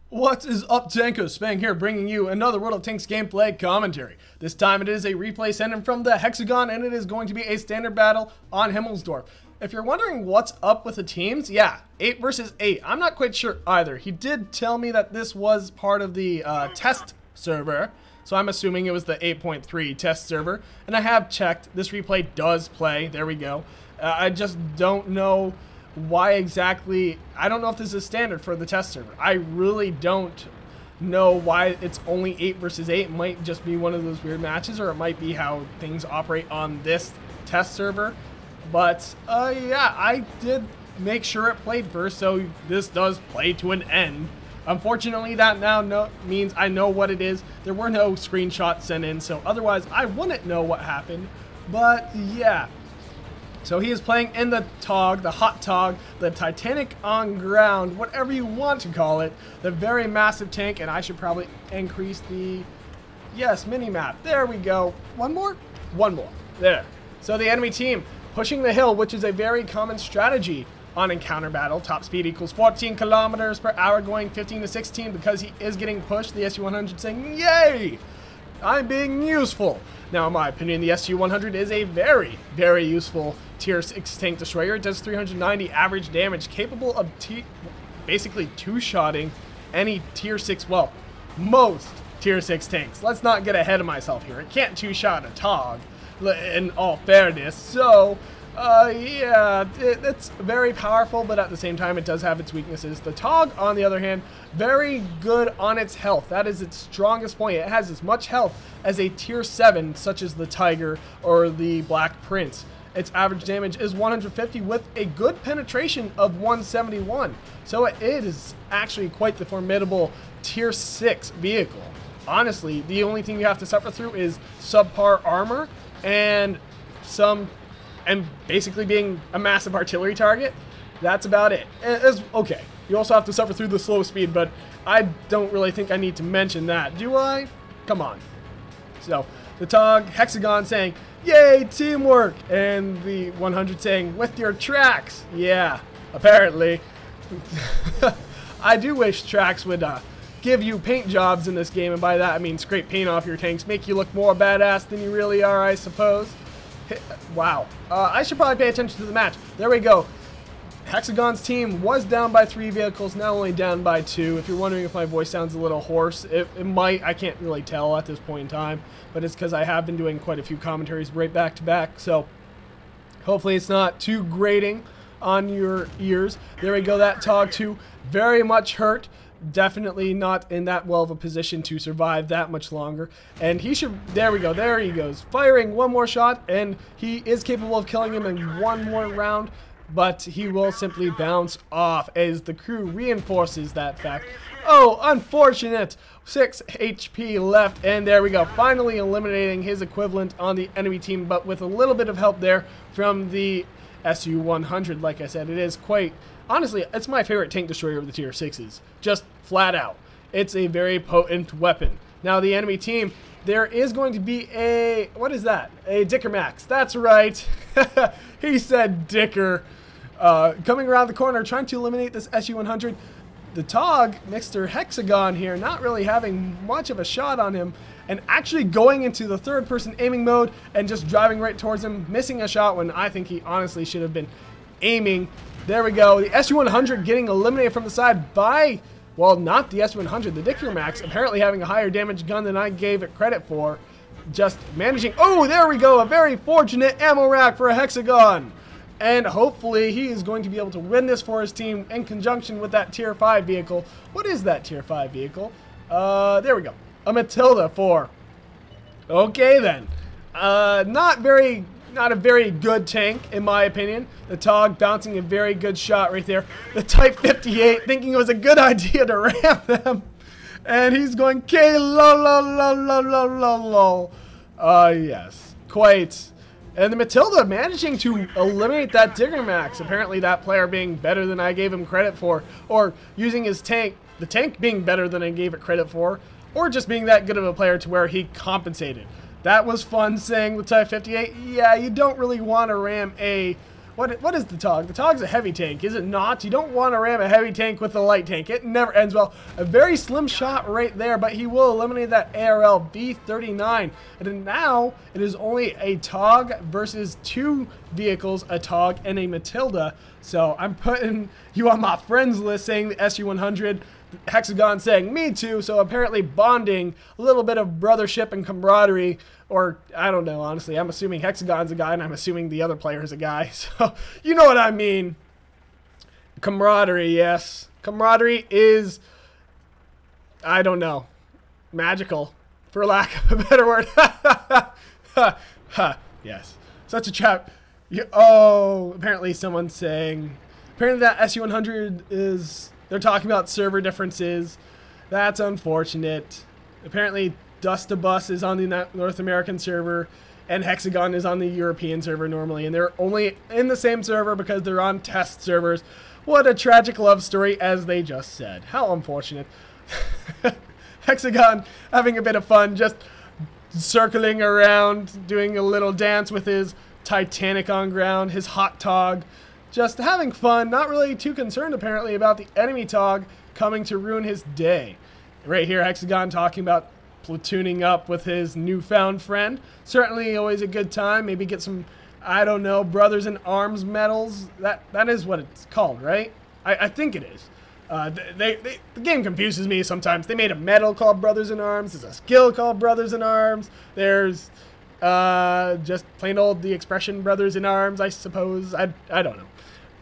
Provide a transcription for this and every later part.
What is up, Tankos? Spang here, bringing you another WoT Tanks gameplay commentary. This time it is a replay sent in from the Hexagon, and it is going to be a standard battle on Himmelsdorf. If you're wondering what's up with the teams, yeah, 8 versus 8. I'm not quite sure either. He did tell me that this was part of the test server, so I'm assuming it was the 8.3 test server. And I have checked. This replay does play. There we go. I just don't know why exactly. I don't know if this is standard for the test server. I really don't know why it's only 8 versus 8. It might just be one of those weird matches, or it might be how things operate on this test server. But yeah, I did make sure it played first, so this does play to an end. Unfortunately, that now means I know what it is. There were no screenshots sent in, so otherwise I wouldn't know what happened. But yeah. So he is playing in the TOG, the hot TOG, the Titanic on ground, whatever you want to call it, the very massive tank, and I should probably increase the, yes, mini-map. There we go. One more? One more. There. So the enemy team pushing the hill, which is a very common strategy on encounter battle. Top speed equals 14 kilometers per hour, going 15 to 16 because he is getting pushed. The SU-100 saying, yay! I'm being useful. Now, in my opinion, the SU-100 is a very, very useful Tier 6 tank destroyer. It does 390 average damage, capable of basically two-shotting any Tier 6, well, most Tier 6 tanks. Let's not get ahead of myself here. It can't two-shot a TOG, in all fairness. So, yeah, it's very powerful, but at the same time, it does have its weaknesses. The TOG, on the other hand, very good on its health. That is its strongest point. It has as much health as a Tier 7, such as the Tiger or the Black Prince. Its average damage is 150 with a good penetration of 171. So it is actually quite the formidable Tier 6 vehicle. Honestly, the only thing you have to suffer through is subpar armor and basically being a massive artillery target. That's about it. It's okay. You also have to suffer through the slow speed, but I don't really think I need to mention that, do I? Come on. So, the TOG, Hexagon saying, yay, teamwork! And the 100 saying, with your tracks! Yeah, apparently. I do wish tracks would give you paint jobs in this game, and by that I mean scrape paint off your tanks, make you look more badass than you really are, I suppose. Wow. I should probably pay attention to the match. There we go. Hexagon's team was down by 3 vehicles, now only down by 2. If you're wondering if my voice sounds a little hoarse, it might. I can't really tell at this point in time, but it's because I have been doing quite a few commentaries right back to back, so hopefully it's not too grating on your ears. There we go, that TOG II, very much hurt. Definitely not in that well of a position to survive that much longer. And he should, there we go, there he goes. Firing one more shot, and he is capable of killing him in one more round, but he will simply bounce off as the crew reinforces that fact. Oh, unfortunate. 6 HP left, and there we go. Finally eliminating his equivalent on the enemy team, but with a little bit of help there from the SU-100. Like I said, it is quite, honestly, it's my favorite tank destroyer of the Tier 6s. Just flat out. It's a very potent weapon. Now, the enemy team, there is going to be a, what is that? A Dicker Max. That's right. He said Dicker. Coming around the corner, trying to eliminate this SU-100. The TOG, Mr. Hexagon here, not really having much of a shot on him, and actually going into the third-person aiming mode and just driving right towards him, missing a shot when I think he honestly should have been aiming. There we go. The SU-100 getting eliminated from the side by, well, not the SU-100, the Dicker Max, apparently having a higher damage gun than I gave it credit for. Just managing, oh, there we go, a very fortunate ammo rack for a Hexagon. And hopefully he is going to be able to win this for his team in conjunction with that Tier 5 vehicle. What is that Tier 5 vehicle? There we go. A Matilda 4. Okay then. Not a very good tank, in my opinion. The TOG bouncing a very good shot right there. The Type 58 thinking it was a good idea to ram them. And he's going K-lol. Yes. Quite. And the Matilda managing to eliminate that Dicker Max. Apparently that player being better than I gave him credit for. Or using his tank, the tank being better than I gave it credit for. Or just being that good of a player to where he compensated. That was fun saying with Type 58. Yeah, you don't really want to ram a What is the TOG? The TOG's a heavy tank, is it not? You don't want to ram a heavy tank with a light tank. It never ends well. A very slim shot right there, but he will eliminate that ARL V39. And then now it is only a TOG versus 2 vehicles, a TOG and a Matilda. So I'm putting you on my friends list saying the SU-100. Hexagon saying me too, so apparently bonding, a little bit of brothership and camaraderie, or I don't know, honestly. I'm assuming Hexagon's a guy and I'm assuming the other player is a guy, so you know what I mean. Camaraderie, yes. Camaraderie is, I don't know, magical, for lack of a better word. Yes, such a trap. Oh, apparently someone's saying, apparently that SU-100 is... They're talking about server differences. That's unfortunate. Apparently, Dust2Bus is on the North American server, and Hexagon is on the European server normally, and they're only in the same server because they're on test servers. What a tragic love story, as they just said. How unfortunate. Hexagon having a bit of fun, just circling around, doing a little dance with his Titanic on ground, his hot TOG. Just having fun, not really too concerned apparently about the enemy TOG coming to ruin his day. Right here, Hexagon talking about platooning up with his newfound friend. Certainly always a good time. Maybe get some, I don't know, Brothers in Arms medals. That is what it's called, right? I think it is. The game confuses me sometimes. They made a medal called Brothers in Arms. There's a skill called Brothers in Arms. There's just plain old the expression Brothers in Arms, I suppose. I don't know.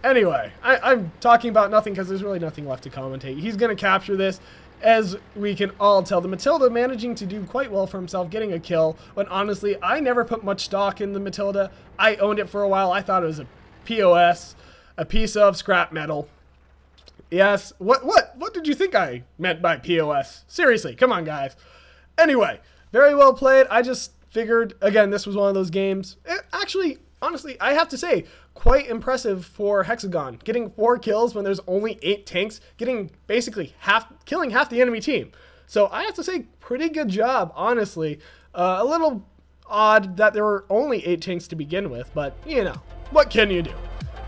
Anyway, I'm talking about nothing because there's really nothing left to commentate. He's going to capture this, as we can all tell. The Matilda managing to do quite well for himself, getting a kill, when honestly, I never put much stock in the Matilda. I owned it for a while. I thought it was a POS, a piece of scrap metal. Yes, what did you think I meant by POS? Seriously, come on, guys. Anyway, very well played. I just figured, again, this was one of those games. Actually, honestly, I have to say, quite impressive for Hexagon. Getting 4 kills when there's only 8 tanks, getting basically killing half the enemy team. So I have to say, pretty good job, honestly. A little odd that there were only 8 tanks to begin with, but, you know, what can you do?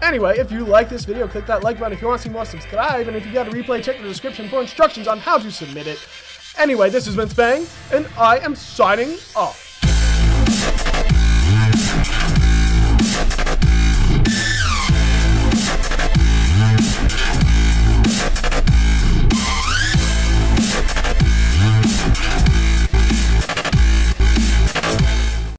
Anyway, if you like this video, click that like button. If you want to see more, subscribe. And if you got a replay, check the description for instructions on how to submit it. Anyway, this has been Spang, and I am signing off.